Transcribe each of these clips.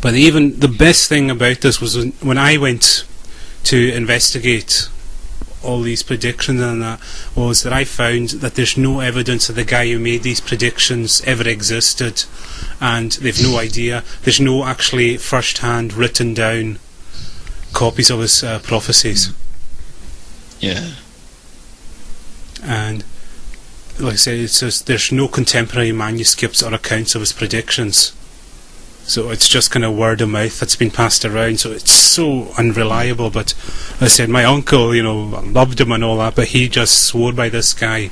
But even the best thing about this was when I went to investigate all these predictions and that, was that I found that there's no evidence that the guy who made these predictions ever existed, and they've no idea. There's no actually first-hand written down copies of his prophecies. Yeah. And like I say, it's just, there's no contemporary manuscripts or accounts of his predictions. So it's just kind of word of mouth that's been passed around, so it's so unreliable. But as I said, my uncle, you know, loved him and all that, but he just swore by this guy.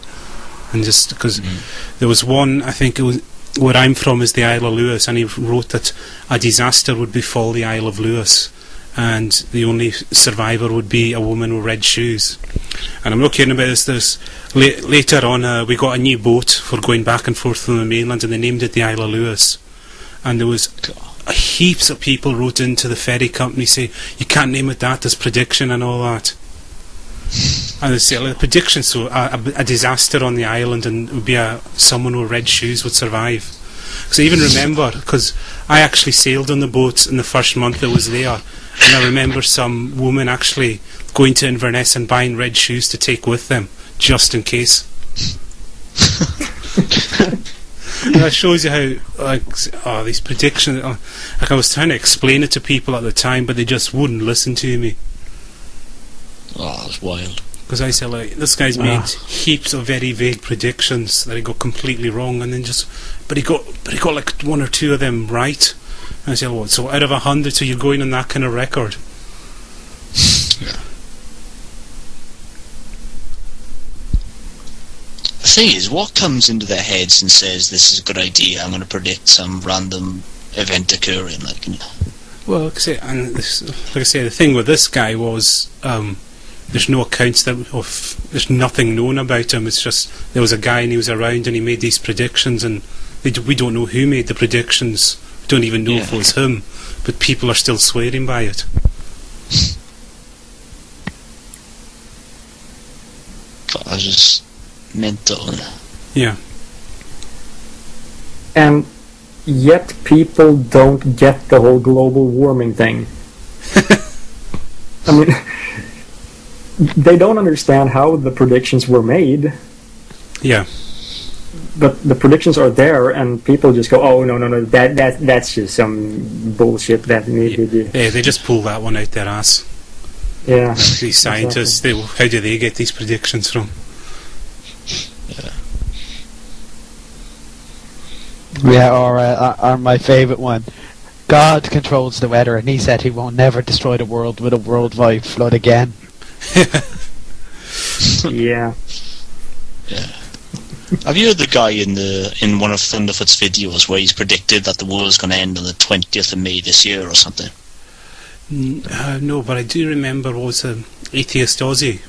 And just because there was one, I think it was, where I'm from is the Isle of Lewis, and he wrote that a disaster would befall the Isle of Lewis, and the only survivor would be a woman with red shoes. And I'm not kidding about this. Later on, we got a new boat for going back and forth from the mainland, and they named it the Isle of Lewis. And there was heaps of people wrote into the ferry company saying, you can't name it that, there's prediction and all that. And they say, like, prediction, so a disaster on the island, and it would be someone with red shoes would survive. Because I even remember, because I actually sailed on the boat in the first month I was there, and I remember some woman actually going to Inverness and buying red shoes to take with them, just in case. And that shows you how, like, these predictions, like, I was trying to explain it to people at the time, but they just wouldn't listen to me. Oh, that's wild. Because I said, like, this guy's made heaps of very vague predictions that he got completely wrong, and then but he got like one or two of them right. And I said, what? So out of 100, so you're going on that kind of record? Yeah. The thing is, what comes into their heads and says, this is a good idea, I'm going to predict some random event occurring, like, you know? Well, like I say, the thing with this guy was, there's no accounts there's nothing known about him. It's just, there was a guy and he was around and he made these predictions, and we don't know who made the predictions. We don't even know if it was him, but people are still swearing by it. That's just mental. Yeah. And yet people don't get the whole global warming thing. I mean, they don't understand how the predictions were made. Yeah. But the predictions are there, and people just go, "Oh, no, that's just some bullshit that needed to be." Yeah, they just pull that one out their ass. Yeah. These scientists, how do they get these predictions from? Yeah, or my favourite one. God controls the weather, and he said he won't never destroy the world with a worldwide flood again. Yeah. Yeah. Have you heard the guy in one of Thunderfoot's videos where he's predicted that the world's going to end on the 20th of May this year or something? No, but I do remember was Atheist Aussie.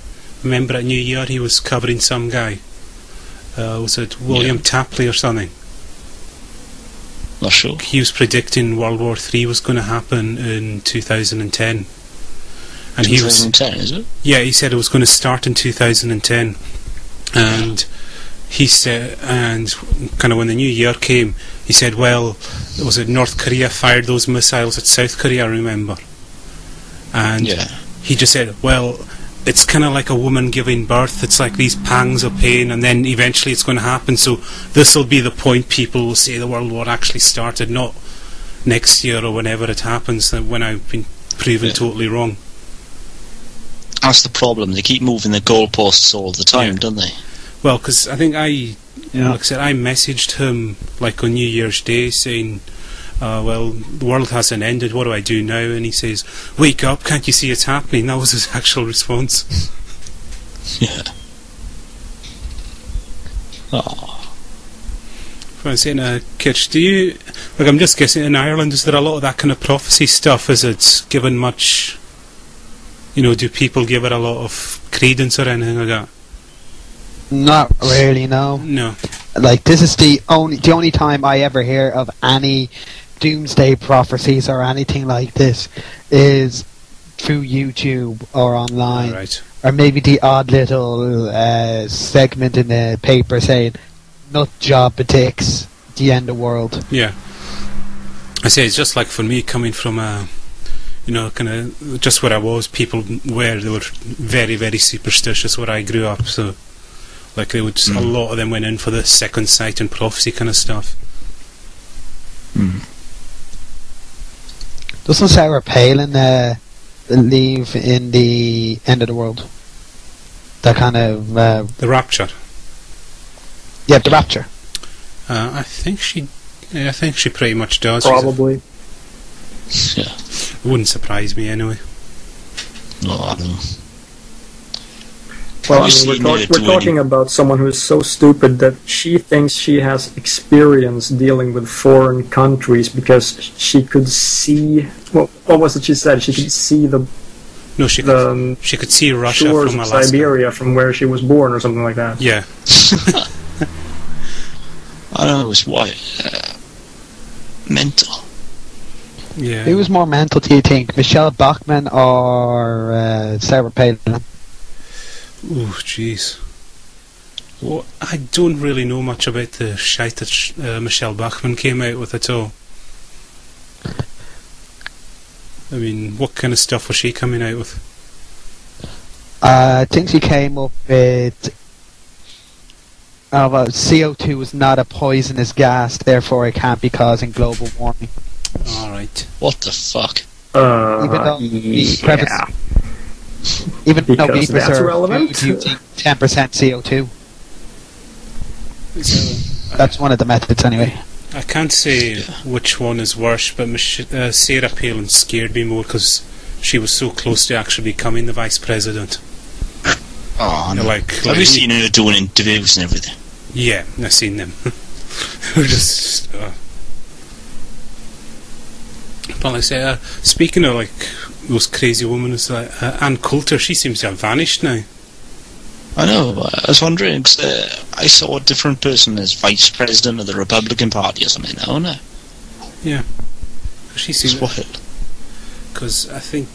Remember at New Year he was covering some guy. Was it William Tapley or something? Not sure. He was predicting World War III was going to happen in 2010. And 2010, is it? Yeah, he said it was going to start in 2010. And he said, and kind of when the new year came, he said, well, was it North Korea fired those missiles at South Korea, I remember. And he just said, well, it's kind of like a woman giving birth. It's like these pangs of pain, and then eventually it's going to happen. So this will be the point people will say the World War actually started, not next year or whenever it happens, when I've been proven totally wrong. That's the problem. They keep moving the goalposts all the time, don't they? Well, because I think like I said, I messaged him like on New Year's Day saying, well, the world hasn't ended, what do I do now? And he says, wake up, can't you see it's happening? That was his actual response. Yeah. Oh. I was saying, Kitch, do you, like, I'm just guessing, in Ireland, is there a lot of that kind of prophecy stuff? Is it given much, you know, do people give it a lot of credence or anything like that? Not really, no. No. Like, this is the only time I ever hear of any doomsday prophecies or anything like this is through YouTube or online. Right. Or maybe the odd little segment in the paper saying, nut job predicts the end of the world. Yeah. I say it's just like for me coming from a, you know, kind of just where I was. People they were very, very superstitious where I grew up. So, like they would, a lot of them went in for the second sight and prophecy kind of stuff. Doesn't Sarah Palin believe in the end of the world? That kind of the rapture. Yeah, the rapture. I think she pretty much does. Probably. Yeah. It wouldn't surprise me anyway. No, I don't know. Well, I mean, we're talking about someone who is so stupid that she thinks she has experience dealing with foreign countries because she could see. What was it she said? She could see the. No, she could see Russia shores from of Alaska. Siberia from where she was born, or something like that. Yeah. I don't know. It's why mental. Yeah. Who was more mental, do you think? Michelle Bachmann or Sarah Palin? Oh, jeez. Well, I don't really know much about the shite that Michelle Bachmann came out with at all. I mean, what kind of stuff was she coming out with? I think she came up with CO2 is not a poisonous gas, therefore it can't be causing global warming. Alright. What the fuck? Even though yeah. Even though Because beavers that's are relevant. using 10% CO2. That's one of the methods anyway. I can't say which one is worse, but Sarah Palin scared me more because she was so close to actually becoming the vice president. Oh, no. Have you seen her doing interviews and everything? Yeah, I've seen them. We're just. But like I say, speaking of like those crazy women, it's like Ann Coulter. She seems to have vanished now. I know. I was wondering. 'Cause, I saw a different person as vice president of the Republican Party or something. Now, no. Yeah. She seems. Wild. Because I think,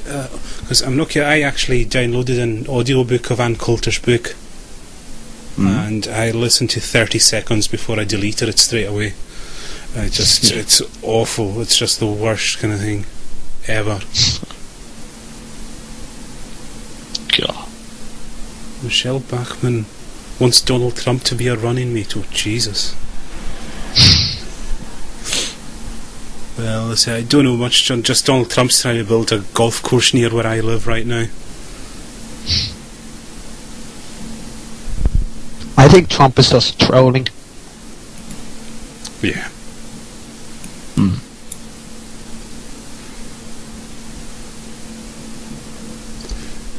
because I'm lucky, I actually downloaded an audiobook of Ann Coulter's book, and I listened to 30 seconds before I deleted it straight away. It's awful. It's just the worst kind of thing ever. God. Michelle Bachmann wants Donald Trump to be a running mate. Oh, Jesus. Well, let's say I don't know much. Just Donald Trump's trying to build a golf course near where I live right now. I think Trump is just trolling. Yeah.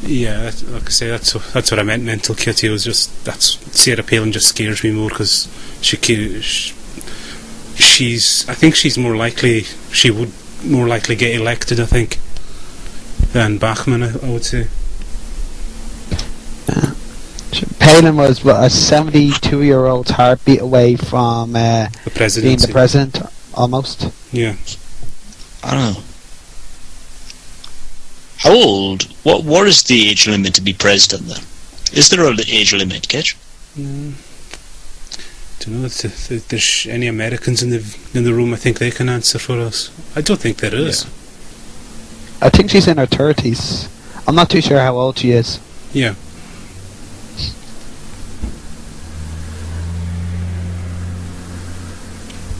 Yeah, like I say, that's what I meant. Mental kitty was just Sarah Palin just scares me more because she's. I think she's more likely. She would more likely get elected. I think than Bachmann. I would say. Palin was a 72-year-old's heartbeat away from the being the president, almost. Yeah. I don't know. How old? What is the age limit to be president then? Is there an age limit, Kitch? Don't know if there's any Americans in the room. I think they can answer for us. I don't think there is. Yeah. I think she's in her 30s. I'm not too sure how old she is. Yeah.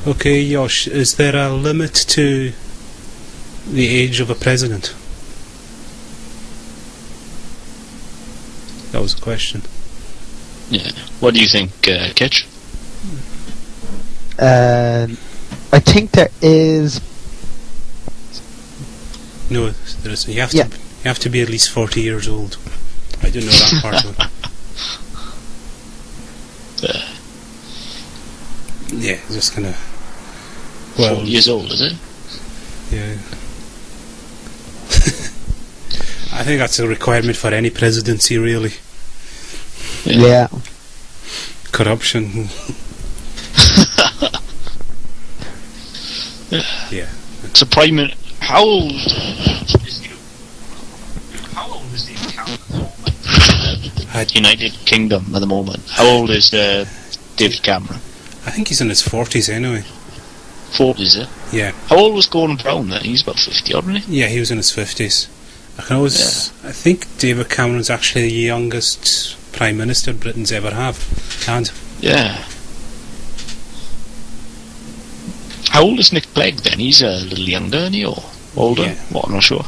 Okay, Josh, is there a limit to the age of a president? That was a question. Yeah. What do you think, Kitch? I think there is. No, there is. You have to be at least 40 years old. I didn't know that part of it. Yeah, just kind of. Well, 40 years old, is it? Yeah. I think that's a requirement for any presidency, really. Yeah. Corruption. Yeah. So, how old is the accountant at United Kingdom at the moment? How old is David Cameron? I think he's in his 40s anyway. 40s, is it? Yeah. How old was Gordon Brown then? He's about 50, wasn't he? Yeah, he was in his 50s. I think David Cameron's actually the youngest Prime Minister Britain's ever had. Yeah. How old is Nick Clegg then? He's a little younger, isn't he, or older? Yeah. What, I'm not sure.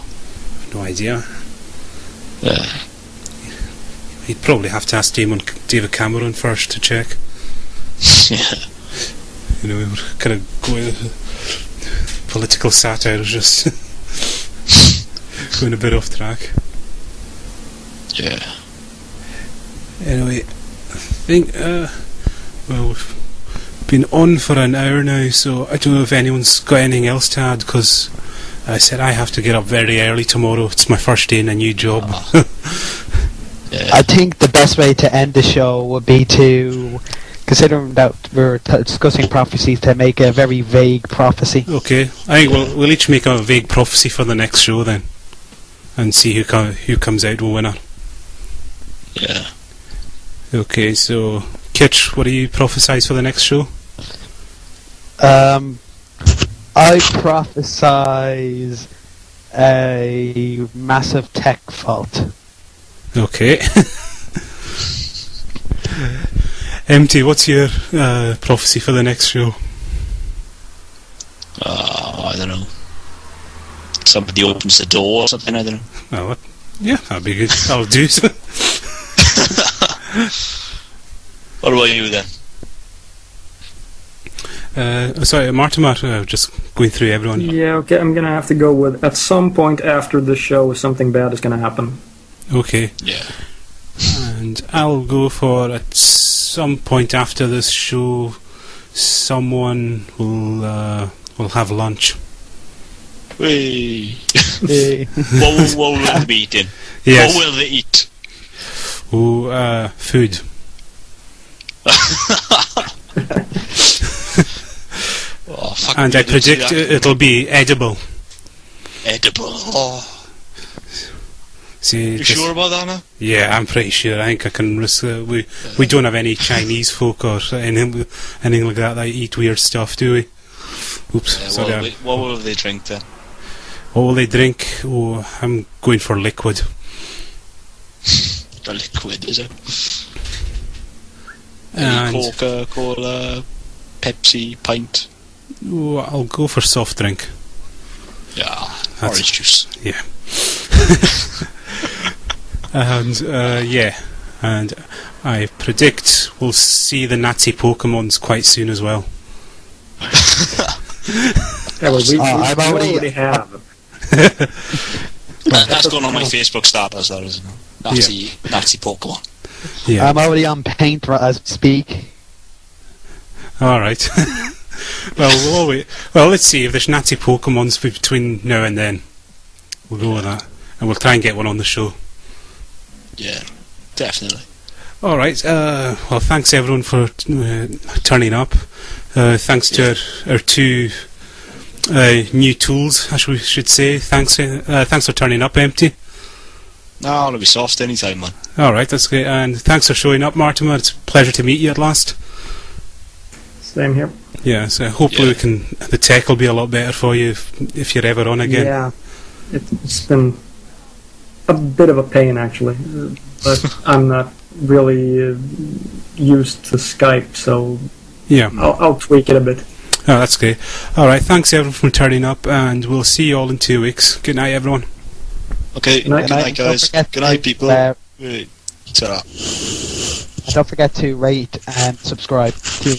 No idea. Yeah. He'd probably have to ask David Cameron first to check. Yeah. You know, we were kind of going political satire is just going a bit off track. Yeah. Anyway, I think well, we've been on for an hour now, so I don't know if anyone's got anything else to add, because I said I have to get up very early tomorrow. It's my first day in a new job. Yeah. I think the best way to end the show would be to, considering that we're discussing prophecies, to make a very vague prophecy. Okay, I think we'll each make a vague prophecy for the next show then, and see who comes out the winner. Yeah. Okay, so Kitch, what do you prophesise for the next show? I prophesize a massive tech fault. Okay. Empty, what's your prophecy for the next show? I don't know. Somebody opens the door or something, I don't know. Well, yeah, that'd be good. I'll do so. What about you then? Sorry, Martin, just going through everyone. Yeah, okay, I'm gonna have to go with, at some point after the show, something bad is gonna happen. Okay. Yeah. And I'll go for, at some point after this show, someone will have lunch. Whee. What will they be eating? Yes. What will they eat? Oh, food. Oh, fuck, And I predict it'll be edible. Edible. Oh. See, You sure about that now? Yeah, I'm pretty sure. I think I can risk. We don't have any Chinese folk or anything like that eat weird stuff, do we? Oops. Yeah, sorry. what will they drink then? What will they drink? Oh, I'm going for liquid. The liquid, is it? And Coca-Cola, Pepsi, pint. oh, I'll go for soft drink. Yeah, orange juice. Yeah. And yeah, and I predict we'll see the Nazi Pokemons quite soon as well. Yeah, well, we I'm already have. That's going on my Facebook status, that isn't it? Nazi Pokemon. Yeah. I'm already on paint as we speak. All right. Well, let's see if there's Nazi Pokemons between now and then. We'll go with that, and we'll try and get one on the show. Yeah, definitely. All right. Well, thanks everyone for turning up. Thanks to our two new tools, as we should say. Thanks for turning up, Empty. No, I'll be soft anytime, man. All right, that's great. And thanks for showing up, Martin. It's a pleasure to meet you at last. Same here. Yeah. So hopefully the tech will be a lot better for you if you're ever on again. Yeah, it's been a bit of a pain actually, but I'm not really used to Skype, so yeah, I'll tweak it a bit. Oh, that's great. All right, thanks everyone for turning up, and we'll see you all in 2 weeks. Good night, everyone. Okay, Good night. good night, guys. Good night, people. Ta-ra. Don't forget to rate and subscribe to